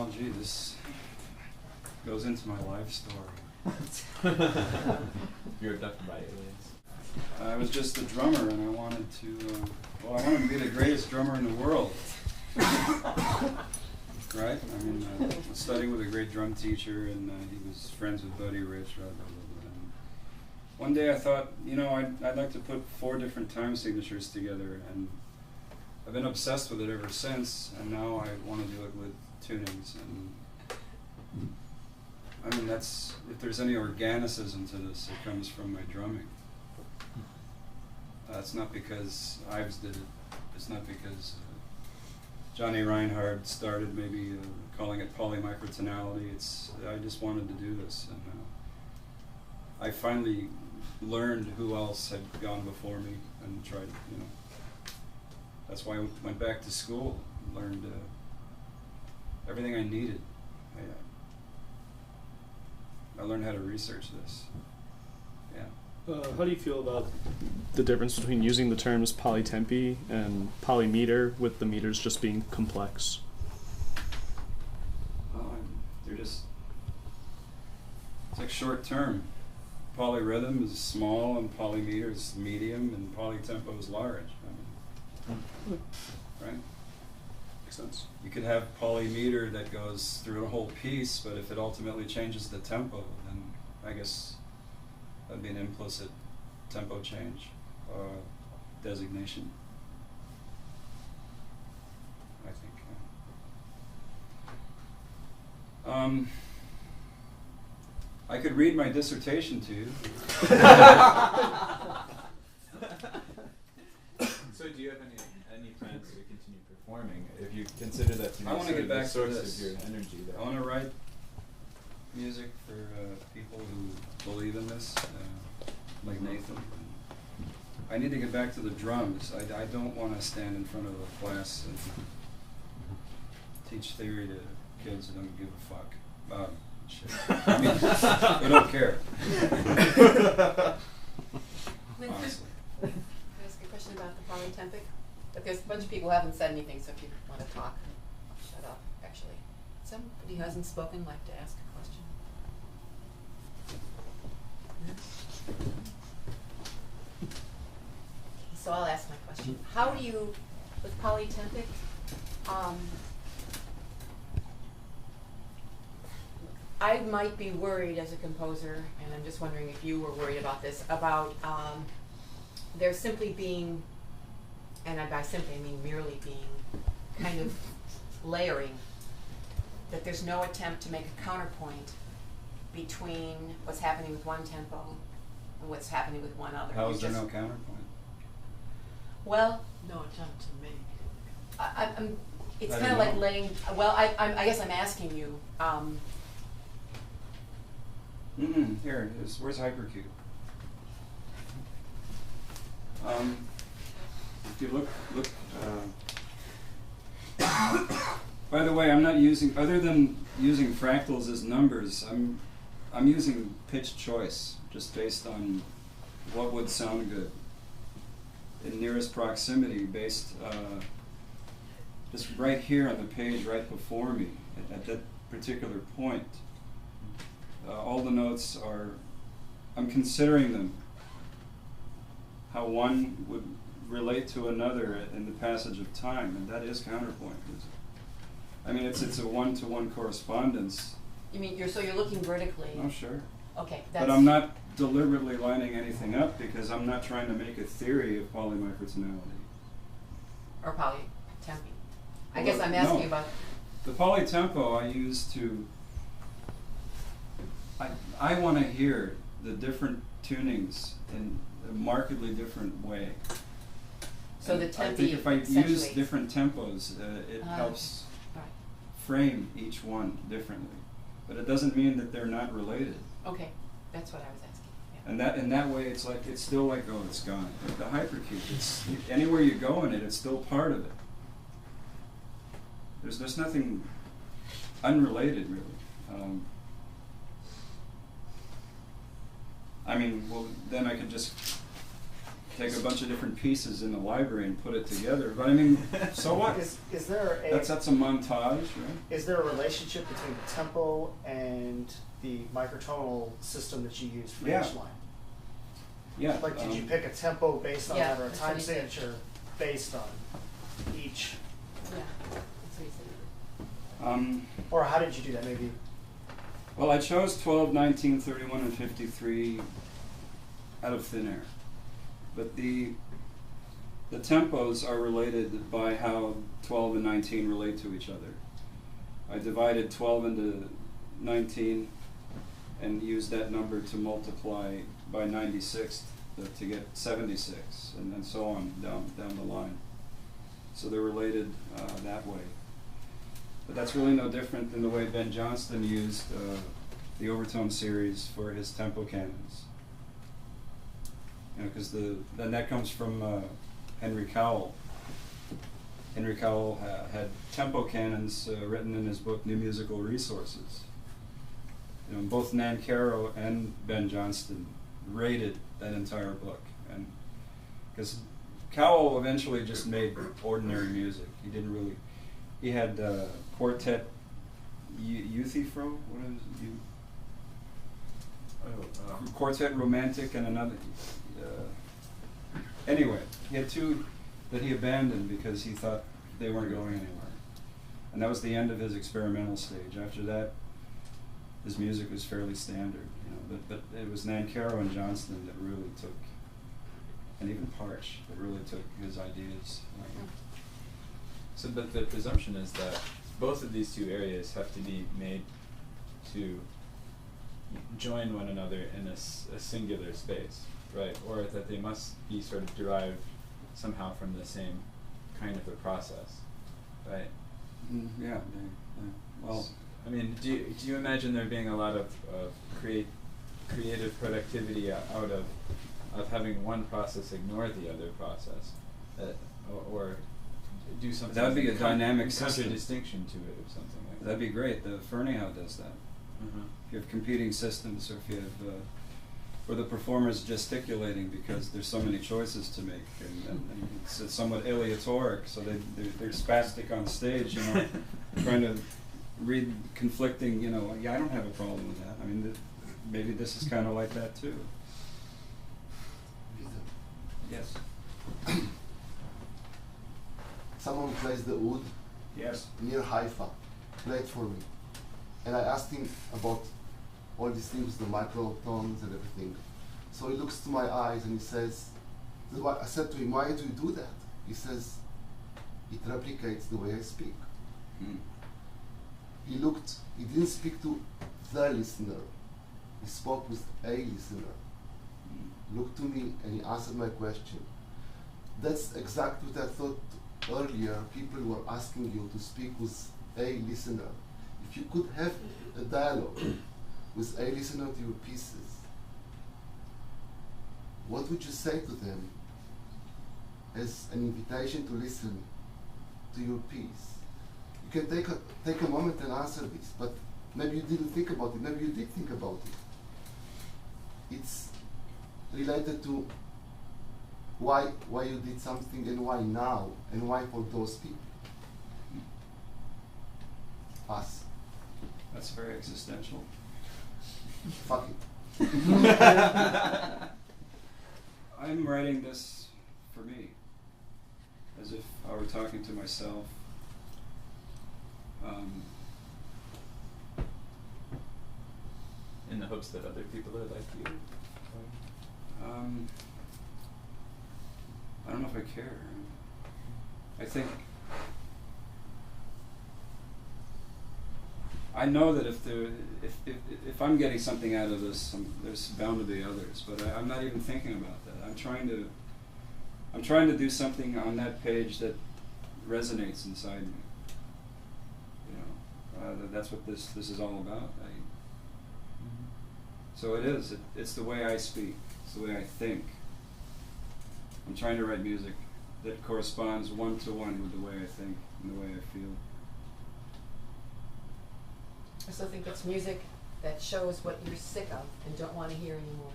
Well, gee, this goes into my life story. You're abducted by aliens. I was just a drummer, and I wanted to, I wanted to be the greatest drummer in the world. Right? I mean, I studied with a great drum teacher, and he was friends with Buddy Rich. Blah, blah, blah, blah. And one day I thought, you know, I'd like to put 4 different time signatures together, and I've been obsessed with it ever since, and now I want to do it with tunings. And I mean, that's, if there's any organicism to this, it comes from my drumming. It's not because Ives did it. It's not because Johnny Reinhardt started maybe calling it poly-microtonality. I just wanted to do this, and I finally learned who else had gone before me and tried, you know. That's why I went back to school, learned everything I needed. I learned how to research this. Yeah. How do you feel about the difference between using the terms polytempi and polymeter, with the meters just being complex? They're just, it's like short term. Polyrhythm is small, and polymeter is medium, and polytempo is large. I mean, right? Makes sense. You could have polymeter that goes through a whole piece, but if it ultimately changes the tempo, then I guess that'd be an implicit tempo change designation, I think. I could read my dissertation to you. So do you have any plans to continue performing? If you consider that to be I want to get back the source to this. of your energy. I want to write music for people who believe in this, like Nathan. I need to get back to the drums. I don't want to stand in front of a class and teach theory to kids who don't give a fuck about shit. I mean, they don't care. Honestly. Can I ask a question about the polytempic? But there's a bunch of people who haven't said anything, so if you want to talk, shut up, actually. Somebody who hasn't spoken like to ask a question. So I'll ask my question. How do you, with polytempic, I might be worried as a composer, and I'm just wondering if you were worried about this, about there simply being, and by simply I mean merely being, kind of layering, that there's no attempt to make a counterpoint between what's happening with one tempo and what's happening with one other. How is there no counterpoint? Well, No attempt to make. it's I kind of don't like know. laying, well, I guess I'm asking you, Here it is. Where's Hypercube? If you look. By the way, I'm not using, other than using fractals as numbers, I'm using pitch choice, just based on what would sound good in nearest proximity, based just right here on the page right before me at that particular point. All the notes are, I'm considering them, how one would relate to another in the passage of time, and that is counterpoint. I mean, it's a one-to-one correspondence. you mean, you're looking vertically. Oh, sure. Okay, that's. But I'm not deliberately lining anything up, because I'm not trying to make a theory of polymicrotonality. Or polytempi. I Well, guess I'm asking no. about. The polytempo I use to, I want to hear the different tunings in a markedly different way. So And the I tempi think if I use accentuates. different tempos, it helps Right. frame each one differently. But it doesn't mean that they're not related. Okay, that's what I was asking. Yeah. And that in that way, it's still like, oh, it's gone. Like the hypercube, it's anywhere you go in it, it's still part of it. There's nothing unrelated really. I mean, well, then I could just take a bunch of different pieces in the library and put it together. But I mean, so what? Is there a That's a montage, right? is there a relationship between the tempo and the microtonal system that you use for Yeah. each line? Yeah. Like, did you pick a tempo based on Yeah, that, or a that's what time he said. signature based on each? Yeah, that's what he said. Or how did you do that? Maybe. Well, I chose 12, 19, 31, and 53 out of thin air. But the tempos are related by how 12 and 19 relate to each other. I divided 12 into 19 and used that number to multiply by 96 to get 76, and so on down the line. So they're related that way. But that's really no different than the way Ben Johnston used the overtone series for his tempo canons. You know, because then that comes from Henry Cowell. Henry Cowell had tempo canons written in his book New Musical Resources. You know, both Nan Caro and Ben Johnston rated that entire book, and because Cowell eventually just made ordinary music. He didn't really. He had quartet Euthyphro. What is it? Quartet Romantic and another. Anyway, he had two that he abandoned because he thought they weren't going anywhere, and that was the end of his experimental stage. After that, his music was fairly standard, you know. But it was Nan Caro and Johnston that really took, and even Parch, that really took his ideas. So, but the presumption is that both of these two areas have to be made to join one another in a singular space, right? Or that they must be sort of derived somehow from the same kind of a process, right? Yeah. Well, I mean, do you imagine there being a lot of creative productivity out of having one process ignore the other process, or do something? That would be a dynamic system. Contradistinction to it, or something like that. That'd be great. The Fernihow does that. Uh-huh. If you have competing systems, or if you have, or the performer's gesticulating because there's so many choices to make, and it's somewhat aleatoric, so they're spastic on stage, you know, trying to read conflicting, you know. Yeah, I don't have a problem with that. I mean, maybe this is kind of like that too. Yes. Someone plays the oud Yes. near Haifa, played for me. And I asked him about all these things, the microtones and everything. So he looks to my eyes and he says, I said to him, why do you do that? He says, it replicates the way I speak. Mm. He didn't speak to the listener. He spoke with a listener. Looked to me and he answered my question. That's exactly what I thought earlier. People were asking you to speak with a listener. If you could have a dialogue with a listener to your pieces, what would you say to them as an invitation to listen to your piece? You can take a moment and answer this, but maybe you didn't think about it, maybe you did think about it. It's related to why you did something and why now, and why for those people. Us. That's very existential. Fuck it. I'm writing this for me, as if I were talking to myself. In the hopes that other people are like you. I don't know if I care. I think I know that if I'm getting something out of this, there's bound to be others. But I'm not even thinking about that. I'm trying to do something on that page that resonates inside me. You know, that's what this is all about. So it is. It's the way I speak. It's the way I think. I'm trying to write music that corresponds one-to-one with the way I think and the way I feel. I still think it's music that shows what you're sick of and don't want to hear anymore.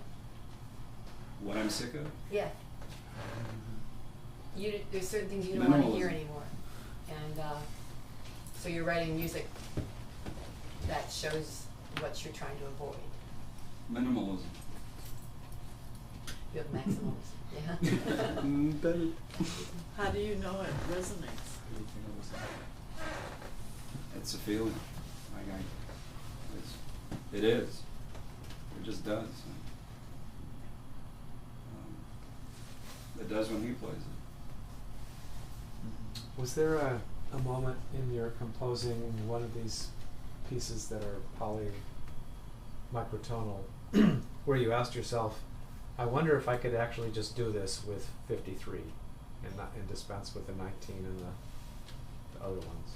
What I'm sick of? Yeah. There's certain things you don't want to hear Minimalism. anymore, and so you're writing music that shows what you're trying to avoid. Minimalism. You have maximalism. Yeah. Better. How do you know it resonates? It's a feeling. It is. It just does. It does when he plays it. Was there a moment in your composing one of these pieces that are poly-microtonal where you asked yourself, I wonder if I could actually just do this with 53 and dispense with the 19 and the other ones?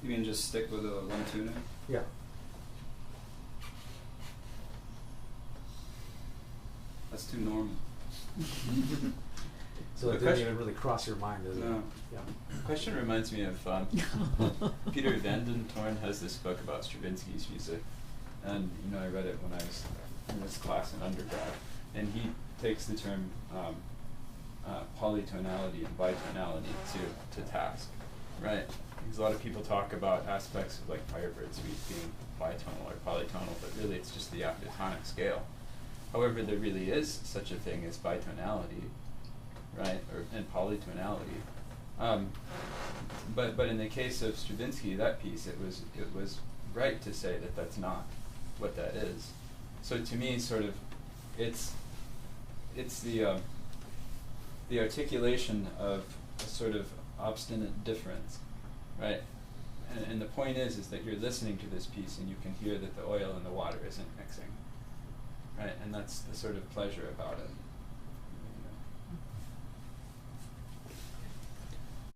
You mean just stick with a 1 tuner? Yeah. That's too normal. So it didn't even really cross your mind, does it? No. Yeah. The question reminds me of Peter van den Toorn has this book about Stravinsky's music, and I read it when I was in this class in undergrad, and he takes the term polytonality and bitonality to task, right? Because a lot of people talk about aspects of like Firebird Suite being bitonal or polytonal, but really it's just the tonic scale. However, there really is such a thing as bitonality, right, and polytonality. But in the case of Stravinsky, that piece, it was right to say that that's not what that is. So to me, sort of, it's the articulation of a sort of obstinate difference, right? And the point is that you're listening to this piece and you can hear that the oil and the water isn't mixing, right? And that's the sort of pleasure about it.